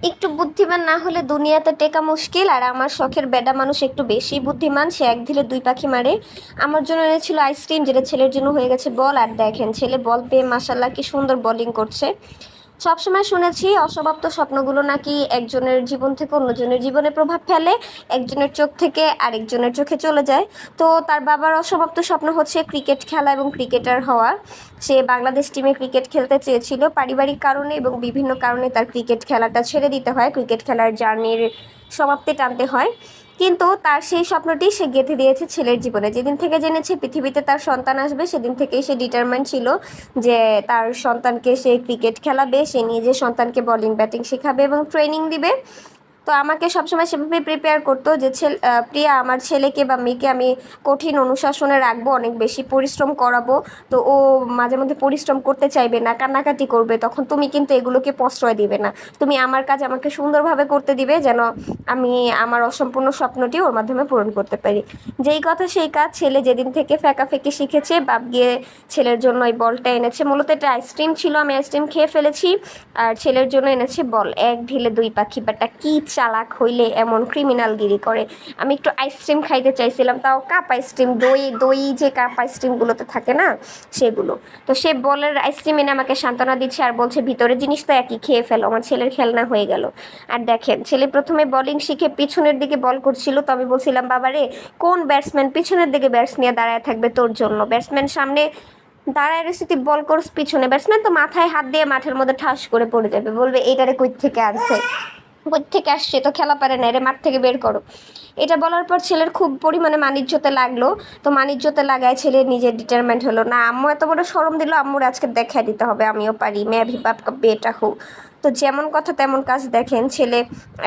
একটু বুদ্ধিমান না হলে দুনিয়াতে টেকা মুশকিল। আর আমার শখের বেডা মানুষ একটু বেশি বুদ্ধিমান, সে এক ঢিলে দুই পাখি মারে। আমার জন্য এনেছিল আইসক্রিম, যেটা ছেলের জন্য হয়ে গেছে বল। আর দেখেন ছেলে বল পেয়ে মাসাল্লাহ কি সুন্দর বোলিং করছে। সবসময় শুনেছি অসমাপ্ত স্বপ্নগুলো নাকি একজনের জীবন থেকে অন্যজনের জীবনে প্রভাব ফেলে, একজনের চোখ থেকে আরেকজনের চোখে চলে যায়। তো তার বাবার অসমাপ্ত স্বপ্ন হচ্ছে ক্রিকেট খেলা এবং ক্রিকেটার হওয়া। সে বাংলাদেশ টিমে ক্রিকেট খেলতে চেয়েছিল, পারিবারিক কারণে এবং বিভিন্ন কারণে তার ক্রিকেট খেলাটা ছেড়ে দিতে হয়, ক্রিকেট খেলার জার্নির সমাপ্তি টানতে হয়। কিন্তু তার সেই স্বপ্নটি সে গেঁথে দিয়েছে ছেলের জীবনে। যেদিন থেকে জেনেছে পৃথিবীতে তার সন্তান আসবে, সেদিন থেকেই সে ডিটারমাইন্ড ছিল যে তার সন্তানকে সে ক্রিকেট খেলাবে, সে নিজে সন্তানকে বলিং ব্যাটিং শেখাবে এবং ট্রেনিং দিবে। তো আমাকে সবসময় সেভাবে প্রিপেয়ার করতো যে প্রিয়া, আমার ছেলেকে বা মেয়েকে আমি কঠিন অনুশাসনে রাখবো, অনেক বেশি পরিশ্রম করাবো। তো ও মাঝে মধ্যে পরিশ্রম করতে চাইবে না, কান্নাকাটি করবে, তখন তুমি কিন্তু এগুলোকে প্রশ্রয় দিবে না। তুমি আমার কাজ আমাকে সুন্দরভাবে করতে দিবে, যেন আমি আমার অসম্পূর্ণ স্বপ্নটি ওর মাধ্যমে পূরণ করতে পারি। যেই কথা সেই কাজ। ছেলে যেদিন থেকে ফেঁকাফেঁকি শিখেছে, বাপ গিয়ে ছেলের জন্য ওই বলটা এনেছে। মূলত এটা আইসক্রিম ছিল, আমি আইসক্রিম খেয়ে ফেলেছি। আর ছেলের জন্য এনেছে বল। এক ঢিলে দুই পাখি, বাটা কি চালাক হইলে এমন ক্রিমিনালগিরি করে। আমি একটু আইসক্রিম খাইতে চাইছিলাম, তাও কাপ আইসক্রিম, দই দই যে কাপ আইসক্রিমগুলোতে থাকে না, সেগুলো। তো সে বলের আইসক্রিম এনে আমাকে সান্ত্বনা দিচ্ছে আর বলছে ভিতরে জিনিস তো একই, খেয়ে ফেলো। আমার ছেলের খেলনা হয়ে গেল। আর দেখেন ছেলে প্রথমে বোলিং শিখে পিছনের দিকে বল করছিল, তো আমি বলছিলাম বাবারে, কোন ব্যাটসম্যান পিছনের দিকে ব্যাটস নিয়ে দাঁড়ায় থাকবে তোর জন্য? ব্যাটসম্যান সামনে দাঁড়ায় রয়েছে, তুই বল করস পিছনে। ব্যাটসম্যান তো মাথায় হাত দিয়ে মাঠের মধ্যে ঠাস করে পড়ে যাবে, বলবে এইটারে কই থেকে আনছে, কই থেকে আসছে, তো খেলা পারে না, এরে মাঠ থেকে বের করো। এটা বলার পর ছেলের খুব পরিমাণে মানিজ্যতে লাগলো। তো মানিজ্যতে লাগায় ছেলে নিজের ডিটারমেন্ট হলো, না আম্মু এত বড় শরম দিল, আম্মুর আজকে দেখাই দিতে হবে আমিও পারি, মে ভি বাপ কা বেটা হু। তো যেমন কথা তেমন কাজ। দেখেন ছেলে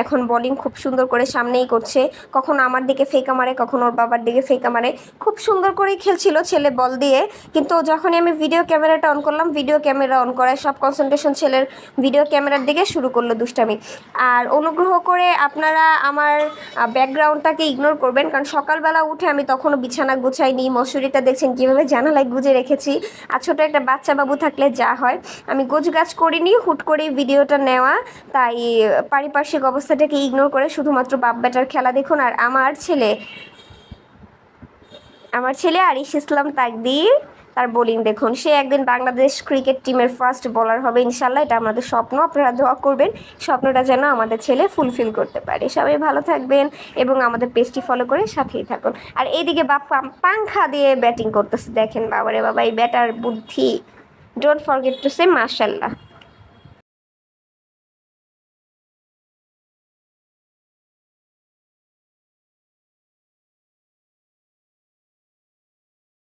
এখন বোলিং খুব সুন্দর করে সামনেই করছে, কখনো আমার দিকে ফেঁকা মারে, কখনো ওর বাবার দিকে ফেঁকা মারে। খুব সুন্দর করেই খেলছিল ছেলে বল দিয়ে। কিন্তু যখনই আমি ভিডিও ক্যামেরাটা অন করলাম, ভিডিও ক্যামেরা অন করায় সব কনসেন্ট্রেশন ছেলের ভিডিও ক্যামেরার দিকে, শুরু করলো দুষ্টামি। আর অনুগ্রহ করে আপনারা আমার ব্যাকগ্রাউন্ডটাকে ইগনোর করবেন, কারণ সকালবেলা উঠে আমি তখনও বিছানা গুছাইনি, মশুরিটা দেখছেন কীভাবে জানালায় গুজে রেখেছি। আর ছোটো একটা বাচ্চা বাবু থাকলে যা হয়, আমি গোছগাছ করিনি, হুট করেই ভিডিওটা নেওয়া। তাই পারিপার্শ্বিক অবস্থাটাকে ইগনোর করে শুধুমাত্র বাপ বেটার খেলা দেখুন। আর আমার ছেলে আরিশ ইসলাম তাকদির, তার বোলিং দেখুন। সে একদিন বাংলাদেশ ক্রিকেট টিমের ফার্স্ট বোলার হবে ইনশাল্লাহ, এটা আমাদের স্বপ্ন। আপনারা দোয়া করবেন স্বপ্নটা যেন আমাদের ছেলে ফুলফিল করতে পারে। সবাই ভালো থাকবেন এবং আমাদের পেজটি ফলো করে সাথেই থাকুন। আর এইদিকে বাপ্পা পাংখা দিয়ে ব্যাটিং করতেছে, দেখেন বাবারে বাবা, এই ব্যাটার বুদ্ধি। ডোন্ট ফরগেট টু সে মাশাল্লাহ।